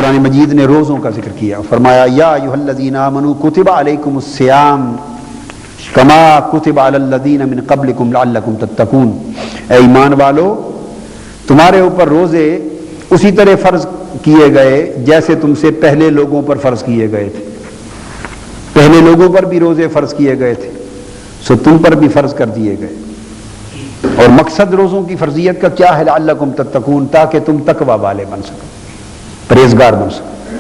قرآن مجید نے روزوں کا ذکر کیا، فرمایا یا ایھا الذین آمنوا کتب علیکم الصیام کما کتب علی الذین من قبلکم لعلکم تتقون، اے ایمان والو تمہارے اوپر روزے اسی طرح فرض کیے گئے جیسے تم سے پہلے لوگوں پر فرض کیے گئے تھے، پہلے لوگوں پر بھی روزے فرض کیے گئے تھے، سو تم پر بھی فرض کر دیے گئے۔ اور مقصد روزوں کی فرضیت کا کیا ہے؟ لعلکم تتقون، تاکہ تم تقوی والے بن سکو، پرہیزگار بن سکو۔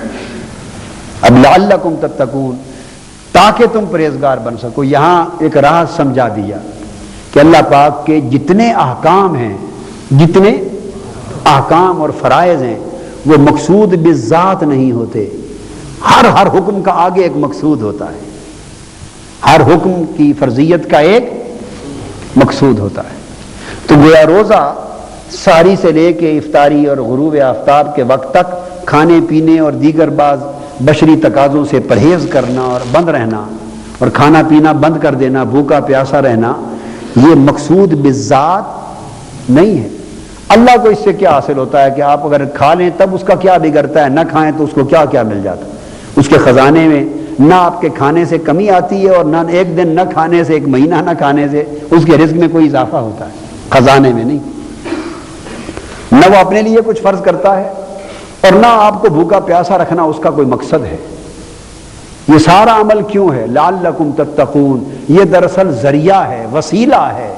اب لعلکم تتقون تاکہ تم پرہیزگار بن سکو، یہاں ایک راز سمجھا دیا کہ اللہ پاک کے جتنے احکام ہیں، جتنے احکام اور فرائض ہیں وہ مقصود بالذات نہیں ہوتے، ہر حکم کا آگے ایک مقصود ہوتا ہے، ہر حکم کی فرضیت کا ایک مقصود ہوتا ہے۔ تو گویا روزہ سحری سے لے کے افطاری اور غروب آفتاب کے وقت تک کھانے پینے اور دیگر بعض بشری تقاضوں سے پرہیز کرنا اور بند رہنا اور کھانا پینا بند کر دینا، بھوکا پیاسا رہنا، یہ مقصود بالذات نہیں ہے۔ اللہ کو اس سے کیا حاصل ہوتا ہے کہ آپ اگر کھا لیں تب اس کا کیا بگڑتا ہے، نہ کھائیں تو اس کو کیا کیا مل جاتا ہے۔ اس کے خزانے میں نہ آپ کے کھانے سے کمی آتی ہے اور نہ ایک دن نہ کھانے سے، ایک مہینہ نہ کھانے سے اس کے رزق میں کوئی اضافہ ہوتا ہے، خزانے میں نہیں۔ نہ وہ اپنے لیے کچھ فرض کرتا ہے اور نہ آپ کو بھوکا پیاسا رکھنا اس کا کوئی مقصد ہے۔ یہ سارا عمل کیوں ہے؟ لعلکم تتقون، یہ دراصل ذریعہ ہے، وسیلہ ہے۔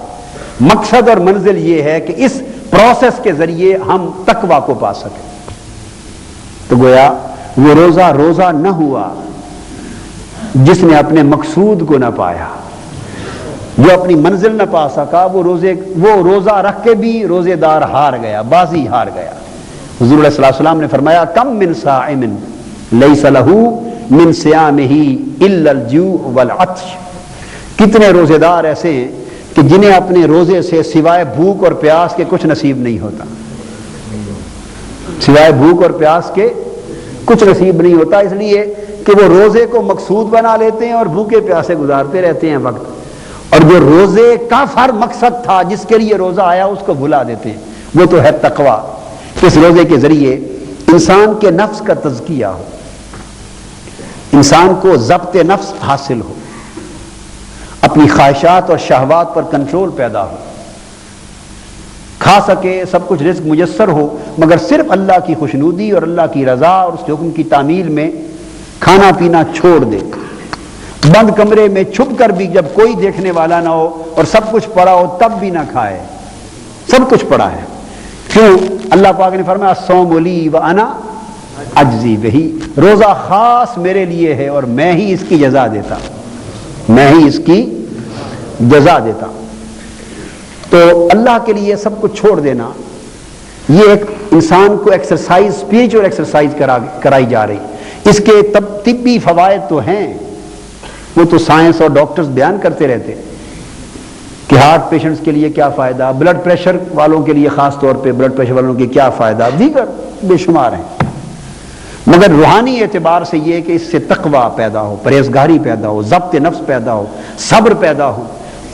مقصد اور منزل یہ ہے کہ اس پروسیس کے ذریعے ہم تقوی کو پا سکیں۔ تو گویا وہ روزہ نہ ہوا جس نے اپنے مقصود کو نہ پایا، جو اپنی منزل نہ پا سکا، وہ روزہ رکھ کے بھی روزے دار ہار گیا، بازی ہار گیا۔ حضور علیہ الصلوۃ والسلام نے فرمایا کم من صائم لیس لہ من صیامہ الا الجوع والعطش، کتنے روزے دار ایسے ہیں کہ جنہیں اپنے روزے سے سوائے بھوک اور پیاس کے کچھ نصیب نہیں ہوتا، سوائے بھوک اور پیاس کے کچھ نصیب نہیں ہوتا، اس لیے کہ وہ روزے کو مقصود بنا لیتے ہیں اور بھوکے پیاسے گزارتے رہتے ہیں وقت، اور جو روزے کا ہر مقصد تھا جس کے لیے روزہ آیا اس کو بھلا دیتے ہیں، وہ تو ہے تقویٰ۔ اس روزے کے ذریعے انسان کے نفس کا تزکیہ ہو، انسان کو ضبط نفس حاصل ہو، اپنی خواہشات اور شہوات پر کنٹرول پیدا ہو، کھا سکے، سب کچھ رزق میسر ہو، مگر صرف اللہ کی خوشنودی اور اللہ کی رضا اور اس کے حکم کی تعمیل میں کھانا پینا چھوڑ دے، بند کمرے میں چھپ کر بھی جب کوئی دیکھنے والا نہ ہو اور سب کچھ پڑا ہو تب بھی نہ کھائے، سب کچھ پڑا ہے۔ کیوں؟ اللہ پاک نے فرمایا الصوم لی وانا اجزی بہ، روزہ خاص میرے لیے ہے اور میں ہی اس کی جزا دیتا ہوں، میں ہی اس کی جزا دیتا ہوں۔ تو اللہ کے لیے سب کچھ چھوڑ دینا، یہ ایک انسان کو ایکسرسائز، اسپریچول ایکسرسائز کرائی جا رہی۔ اس کے طبی فوائد تو ہیں، وہ تو سائنس اور ڈاکٹرز بیان کرتے رہتے کہ ہارٹ پیشنٹس کے لیے کیا فائدہ، بلڈ پریشر والوں کے لیے خاص طور پہ بلڈ پریشر والوں کے کیا فائدہ، دیگر بے شمار ہیں، مگر روحانی اعتبار سے یہ کہ اس سے تقوی پیدا ہو، پرہیزگاری پیدا ہو، ضبط نفس پیدا ہو، صبر پیدا ہو،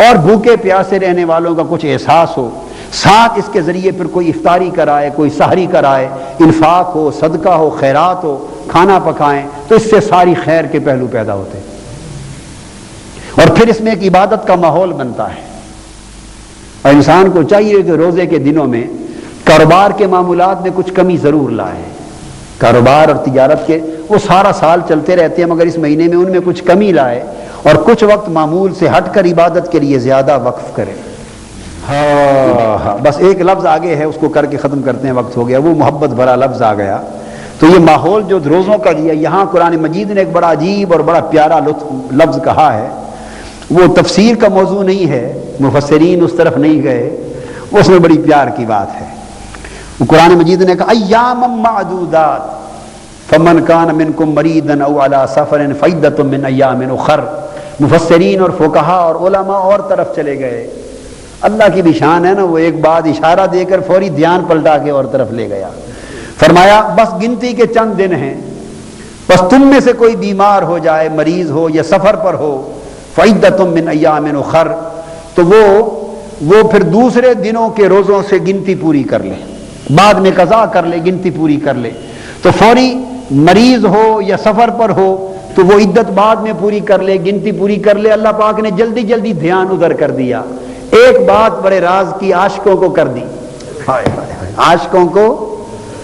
اور بھوکے پیاسے رہنے والوں کا کچھ احساس ہو، ساتھ اس کے ذریعے پھر کوئی افطاری کرائے، کوئی سحری کرائے، انفاق ہو، صدقہ ہو، خیرات ہو، کھانا پکائیں، تو اس سے ساری خیر کے پہلو پیدا ہوتے ہیں، اور پھر اس میں ایک عبادت کا ماحول بنتا ہے۔ اور انسان کو چاہیے کہ روزے کے دنوں میں کاروبار کے معمولات میں کچھ کمی ضرور لائے، کاروبار اور تجارت کے وہ سارا سال چلتے رہتے ہیں، مگر اس مہینے میں ان میں کچھ کمی لائے اور کچھ وقت معمول سے ہٹ کر عبادت کے لیے زیادہ وقف کرے۔ ہاں بس ایک لفظ آگے ہے، اس کو کر کے ختم کرتے ہیں، وقت ہو گیا، وہ محبت بھرا لفظ آ گیا۔ تو یہ ماحول جو روزوں کا دیا، یہاں قرآن مجید نے ایک بڑا عجیب اور بڑا پیارا لفظ کہا ہے، وہ تفسیر کا موضوع نہیں ہے، مفسرین اس طرف نہیں گئے، اس میں بڑی پیار کی بات ہے۔ قرآن مجید نے کہا ایام معدودات فمن کان منکم مریضا او علی سفر فعدۃ من ایام اخر۔ مفسرین اور فقہا اور علماء اور طرف چلے گئے، اللہ کی بھی شان ہے نا، وہ ایک بات اشارہ دے کر فوری دھیان پلٹا کے اور طرف لے گیا، فرمایا بس گنتی کے چند دن ہیں، بس تم میں سے کوئی بیمار ہو جائے، مریض ہو یا سفر پر ہو، فعدۃ من ایام اخر، تو وہ پھر دوسرے دنوں کے روزوں سے گنتی پوری کر لے، بعد میں قضا کر لے، گنتی پوری کر لے۔ تو فوری مریض ہو یا سفر پر ہو تو وہ عدت بعد میں پوری کر لے، گنتی پوری کر لے۔ اللہ پاک نے جلدی جلدی دھیان ادھر کر دیا، ایک بات بڑے راز کی عاشقوں کو کر دی، عاشقوں کو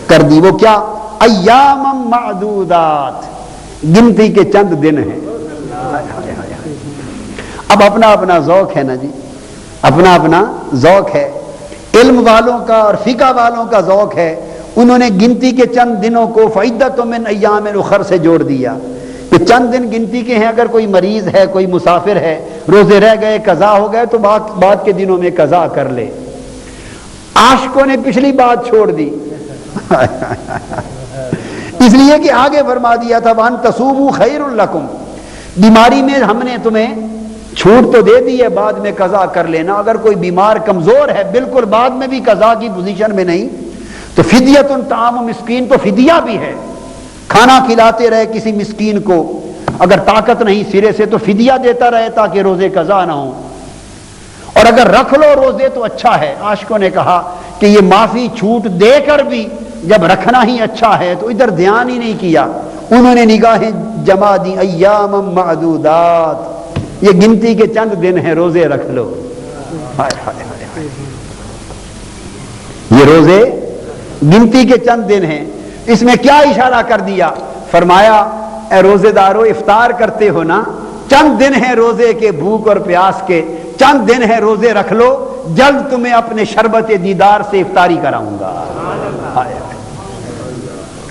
کر دی۔ وہ کیا؟ ایام معدودات، گنتی کے چند دن ہیں۔ اب اپنا اپنا ذوق ہے نا جی، اپنا اپنا ذوق ہے۔ علم والوں کا اور فقہ والوں کا ذوق ہے، انہوں نے گنتی کے چند دنوں کو فعدۃ من ایام اخر سے جوڑ دیا کہ چند دن گنتی کے ہیں۔ اگر کوئی مریض ہے، کوئی مسافر ہے، روزے رہ گئے، قضا ہو گئے تو بعد کے دنوں میں قضا کر لے۔ عاشقوں نے پچھلی بات چھوڑ دی اس لیے کہ آگے فرما دیا تھا وَأَن تَصُومُوا خَيْرٌ لَكُمْ، بیماری میں ہم نے تمہیں چھوٹ تو دے دی ہے، بعد میں قضا کر لینا۔ اگر کوئی بیمار کمزور ہے، بالکل بعد میں بھی قضا کی پوزیشن میں نہیں، تو فدیۃ طعام مسکین، تو فدیہ بھی ہے، کھانا کھلاتے رہے کسی مسکین کو، اگر طاقت نہیں سرے سے تو فدیہ دیتا رہے تاکہ روزے قضا نہ ہوں۔ اور اگر رکھ لو روزے تو اچھا ہے۔ عاشقوں نے کہا کہ یہ معافی چھوٹ دے کر بھی جب رکھنا ہی اچھا ہے تو ادھر دھیان ہی نہیں کیا، انہوں نے نگاہیں جما دی۔ ایام معدودات، یہ گنتی کے چند دن ہیں، روزے رکھ لو۔ یہ روزے گنتی کے چند دن ہیں۔ اس میں کیا اشارہ کر دیا؟ فرمایا اے روزے دارو، افطار کرتے ہو نا، چند دن ہیں روزے کے، بھوک اور پیاس کے، چند دن ہیں روزے رکھ لو، جلد تمہیں اپنے شربت دیدار سے افطاری کراؤں گا۔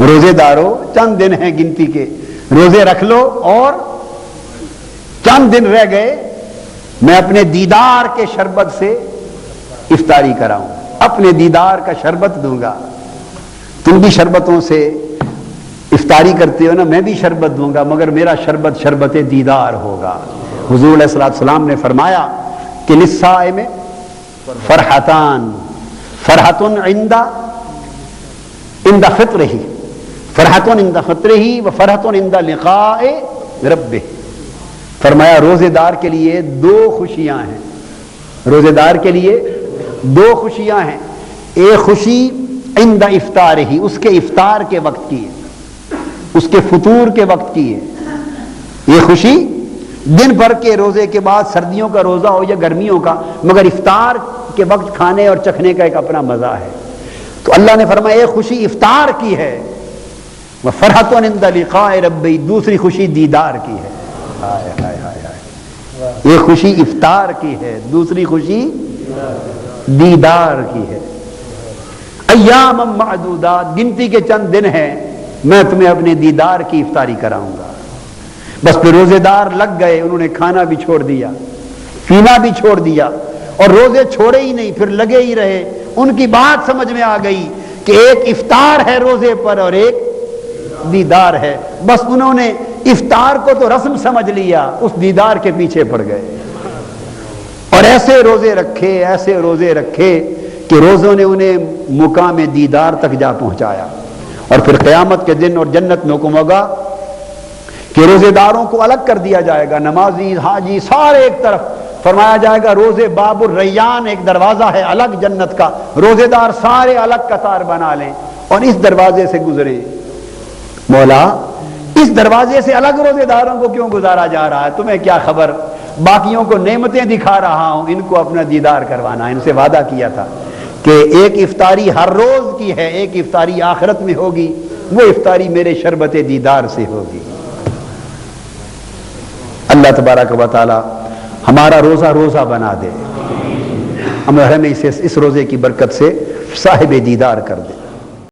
روزے دارو، چند دن ہیں گنتی کے، روزے رکھ لو اور چند دن رہ گئے، میں اپنے دیدار کے شربت سے افطاری کراؤں، اپنے دیدار کا شربت دوں گا۔ تم بھی شربتوں سے افطاری کرتے ہو نا، میں بھی شربت دوں گا، مگر میرا شربت شربت دیدار ہوگا۔ حضور علیہ السلام نے فرمایا کہ للصائم فرحتان، فرحۃ عند فطرہ، فرحۃ عند فطرہ و فرحۃ عند لقاء ربہ۔ فرمایا روزے دار کے لیے دو خوشیاں ہیں، روزے دار کے لیے دو خوشیاں ہیں۔ ایک خوشی عند افطارہ، اس کے افطار کے وقت کی ہے، اس کے فطور کے وقت کی ہے۔ یہ خوشی دن بھر کے روزے کے بعد، سردیوں کا روزہ ہو یا گرمیوں کا، مگر افطار کے وقت کھانے اور چکھنے کا ایک اپنا مزہ ہے۔ تو اللہ نے فرمایا ایک خوشی افطار کی ہے، وَفَرْحَةٌ عِنْدَ لِقَاءِ رَبِّ، دوسری خوشی دیدار کی ہے۔ ایک خوشی افطار کی ہے، دوسری خوشی دیدار کی ہے۔ ایام معدودات، گنتی کے چند دن ہیں، میں تمہیں اپنے دیدار کی افطاری کراؤں گا۔ بس پھر روزے دار لگ گئے، انہوں نے کھانا بھی چھوڑ دیا، پینا بھی چھوڑ دیا، اور روزے چھوڑے ہی نہیں، پھر لگے ہی رہے۔ ان کی بات سمجھ میں آ گئی کہ ایک افطار ہے روزے پر اور ایک دیدار ہے، بس انہوں نے افطار کو تو رسم سمجھ لیا، اس دیدار کے پیچھے پڑ گئے، اور ایسے روزے رکھے، ایسے روزے رکھے کہ روزوں نے انہیں مقام دیدار تک جا پہنچایا۔ اور پھر قیامت کے دن اور جنت میں حکم ہوگا کہ روزے داروں کو الگ کر دیا جائے گا، نمازی، حاجی، سارے ایک طرف، فرمایا جائے گا روزے باب الریان، ایک دروازہ ہے الگ جنت کا، روزے دار سارے الگ قطار بنا لیں اور اس دروازے سے گزریں۔ مولا اس دروازے سے الگ روزے داروں کو کیوں گزارا جا رہا ہے؟ تمہیں کیا خبر، باقیوں کو نعمتیں دکھا رہا ہوں، ان کو اپنا دیدار کروانا ہے۔ ان سے وعدہ کیا تھا کہ ایک افطاری ہر روز کی ہے، ایک افطاری آخرت میں ہوگی، وہ افطاری میرے شربت دیدار سے ہوگی۔ اللہ تبارک و تعالی ہمارا روزہ روزہ بنا دے، ہمیں اس روزے کی برکت سے صاحب دیدار کر دے۔